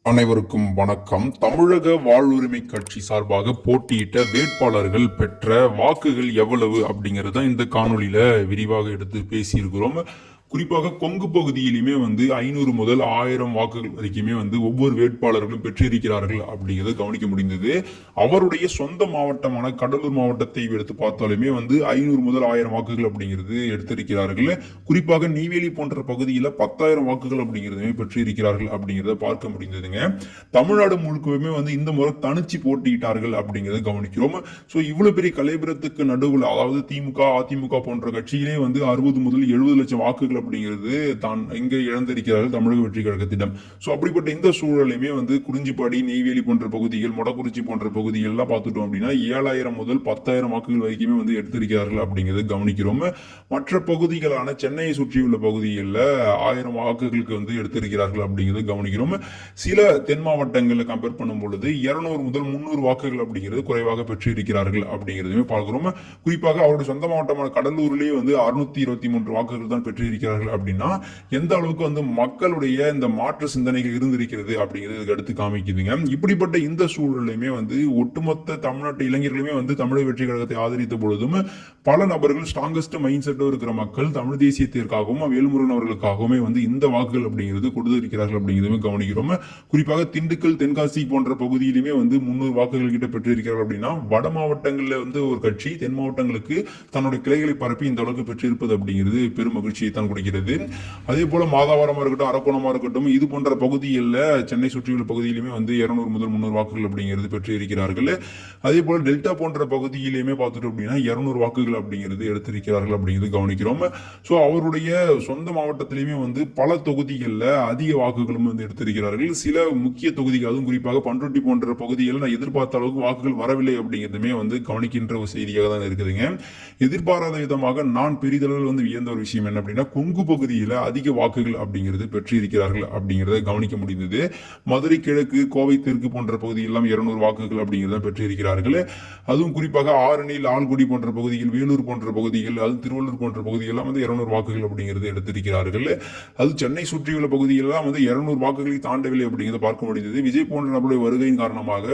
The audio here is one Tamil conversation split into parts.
அனைவருக்கும் வணக்கம். தமிழக வாழ்வுரிமை கட்சி சார்பாக போட்டியிட்ட வேட்பாளர்கள் பெற்ற வாக்குகள் எவ்வளவு அப்படிங்கறத இந்த காணொலியில விரிவாக எடுத்து பேசியிருக்கிறோம். குறிப்பாக கொங்கு பகுதியிலுமே 500 முதல் 1000 வாக்குகள் வரைக்குமே ஒவ்வொரு வேட்பாளர்களும் பெற்றிருக்கிறார்கள் அப்படிங்கிறத கவனிக்க முடிந்தது. அவருடைய சொந்த மாவட்டமான கடலூர் மாவட்டத்தை எடுத்து பார்த்தாலுமே 500 முதல் 1000 வாக்குகள் அப்படிங்கிறது எடுத்திருக்கிறார்கள். குறிப்பாக நெய்வேலி போன்ற பகுதியில் 10,000 வாக்குகள் அப்படிங்கிறதுமே பெற்றிருக்கிறார்கள் அப்படிங்கிறத பார்க்க முடிந்ததுங்க. தமிழ்நாடு முழுக்கவுமே இந்த முறை தனிச்சு போட்டியிட்டார்கள் அப்படிங்கிறத கவனிக்கிறோம். ஸோ இவ்வளவு பெரிய கலைபுரத்துக்கு நடுவில், அதாவது திமுக அதிமுக போன்ற கட்சியிலே 60 முதல் 70 லட்சம் வாக்குகள் அப்படிங்கிறது தான் இங்க இழந்திருக்கிறார்கள் தமிழக வெற்றி கழகத்திடம். சோ அப்படிப்பட்ட இந்த சூழலையுமே குறிஞ்சிப்பாடி, நெய்வேலி போன்ற பகுதிகள், மொடக்குறிச்சி போன்ற பகுதிகள் எல்லாம் பார்த்துட்டோம் அப்படின்னா 7,000 முதல் 10,000 வாக்குகள் வரைக்குமே எடுத்திருக்கிறார்கள் அப்படிங்கிறது கவனிக்கிறோம். மற்ற பகுதிகளான சென்னையை சுற்றியுள்ள பகுதிகளில் 1000 வாக்குகளுக்கு எடுத்திருக்கிறார்கள் அப்படிங்கிறது கவனிக்கிறோம். சில தென் மாவட்டங்களில் கம்பேர் பண்ணும் பொழுது 200 முதல் 300 வாக்குகள் அப்படிங்கிறது குறைவாக பெற்றிருக்கிறார்கள் அப்படிங்கிறதுமே பார்க்கிறோம். குறிப்பாக அவருடைய சொந்த மாவட்டமான கடலூரிலேயே 623 வாக்குகள் தான் பெற்றிருக்கிறார்கள் அப்படின்னா எந்த அளவுக்கு மக்களுடைய இந்த மாற்று சிந்தனைகள் இருந்திருக்கிறது அப்படிங்கிறது எடுத்து காமிக்குதுங்க. இப்படிப்பட்ட இந்த சூழலையுமே ஒட்டுமொத்த தமிழ்நாட்டு இளைஞர்களுமே தமிழக வெற்றி கழகத்தை ஆதரித்த பொழுதும் பல நபர்கள் ஸ்ட்ராங்கஸ்ட் மைண்ட் செட்டோ இருக்கிற மக்கள் தமிழ் தேசியத்திற்காகவும் வேல்முருகன் அவர்களுக்காகவுமே இந்த வாக்குகள் அப்படிங்கிறது கொடுத்திருக்கிறார்கள் அப்படிங்கிறதுமே கவனிக்கிறோம். குறிப்பாக திண்டுக்கல், தென்காசி போன்ற பகுதியிலுமே 300 வாக்குகள் கிட்ட பெற்றிருக்கிறார்கள் அப்படின்னா வட மாவட்டங்களில் ஒரு கட்சி தென் மாவட்டங்களுக்கு தன்னுடைய கிளைகளை பரப்பி இந்த அளவுக்கு பெற்றிருப்பது அப்படிங்கிறது பெரும் மகிழ்ச்சியை தான் கொடுக்கிறது. அதே போல மாதாவரமா இருக்கட்டும், அரக்கோணமா இருக்கட்டும், இது போன்ற பகுதிகளில் சென்னை சுற்றியுள்ள பகுதியிலுமே 200 முதல் 300 வாக்குகள் அப்படிங்கிறது பெற்றிருக்கிறார்கள். அதே போல டெல்டா போன்ற பகுதியிலுமே பார்த்துட்டோம் அப்படின்னா 200 வாக்குகள் அப்படிங்கிறது எடுத்திருக்கிறார்கள் அப்படிங்கிறது கவனிக்கிறோம். ஸோ அவருடைய சொந்த மாவட்டத்திலுமே பல தொகுதிகளில் அதிக வாக்குகளும் எடுத்திருக்கிறார்கள். சில முக்கிய தொகுதிகள், அதுவும் குறிப்பாக பண்ருட்டி போன்ற பகுதிகளில் நான் எதிர்பார்த்த அளவுக்கு வாக்குகள் வரவில்லை அப்படிங்கிறதுமே கவனிக்கின்ற ஒரு செய்தியாக தான் இருக்குதுங்க. எதிர்பாராத விதமாக நான் பெரிதளவில் வியந்த ஒரு விஷயம் என்ன அப்படின்னா, கொங்கு பகுதியில் அதிக வாக்குகள் அப்படிங்கிறது பெற்றிருக்கிறார்கள் அப்படிங்கிறத கவனிக்க முடிந்தது. மதுரை கிழக்கு, கோவை தெற்கு போன்ற பகுதியில் எல்லாம் 200 வாக்குகள் அப்படிங்கிறத பெற்றிருக்கிறார்கள். அதுவும் குறிப்பாக ஆரணி, லால்குடி போன்ற பகுதிகள், வேலூர் போன்ற பகுதிகள், அது திருவள்ளூர் போன்ற பகுதிகள் எல்லாம் 200 வாக்குகள் அப்படிங்கிறது எடுத்திருக்கிறார்கள். அது சென்னை சுற்றியுள்ள பகுதிகள் எல்லாம் 200 வாக்குகளை தாண்டவில்லை அப்படிங்கிறத பார்க்க முடிந்தது. விஜய் போன்ற நபருடைய வருகையின் காரணமாக,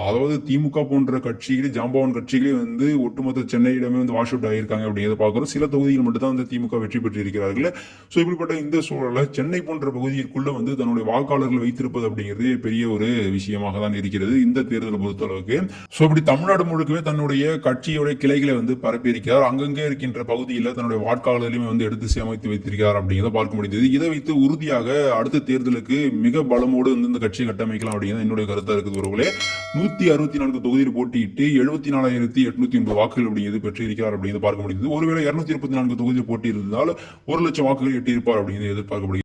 அதாவது திமுக போன்ற கட்சிகள், ஜாம்பவான் கட்சிகளே ஒட்டுமொத்த சென்னையிடமே வாஷ் அவுட் ஆகியிருக்காங்க அப்படிங்கிறத பார்க்கிறோம். சில தொகுதிகள் மட்டும் தான் திமுக வெற்றி பெற்றிருக்கிறார்கள். சோ இப்படிப்பட்ட இந்த சூழல சென்னை போன்ற பகுதிக்குள்ள தன்னுடைய வாக்காளர்கள் வைத்திருப்பது அப்படிங்கிறது பெரிய ஒரு விஷயமாக தான் இருக்கிறது இந்த தேர்தலை பொறுத்தளவுக்கு. சோ இப்படி தமிழ்நாடு முழுக்கவே தன்னுடைய கட்சியுடைய கிளைகளை பரப்பி இருக்கிறார். அங்கங்கே இருக்கின்ற பகுதியில் தன்னுடைய வாக்காளர்களையும் எடுத்து சேமித்து வைத்திருக்கிறார் அப்படிங்கிறத பார்க்க முடிந்தது. இதை வைத்து உறுதியாக அடுத்த தேர்தலுக்கு மிக பலமோடு இந்த கட்சி கட்டமைக்கலாம் அப்படிங்கிறது என்னுடைய கருத்தா இருக்குது. ஒருவர்களே 164 தொகுதியில் போட்டியிட்டு 74,880 வாக்குகள் அப்படிங்கிறது பெற்றிருக்கிறார் அப்படிங்கிறது பார்க்க முடிந்தது. ஒருவேளை 234 தொகுதியில் போட்டி இருந்தால் 1 லட்சம் வாக்குகள் எட்டியிருப்பார் அப்படிங்கிறது எதிர்பார்க்கப்படுகிறது.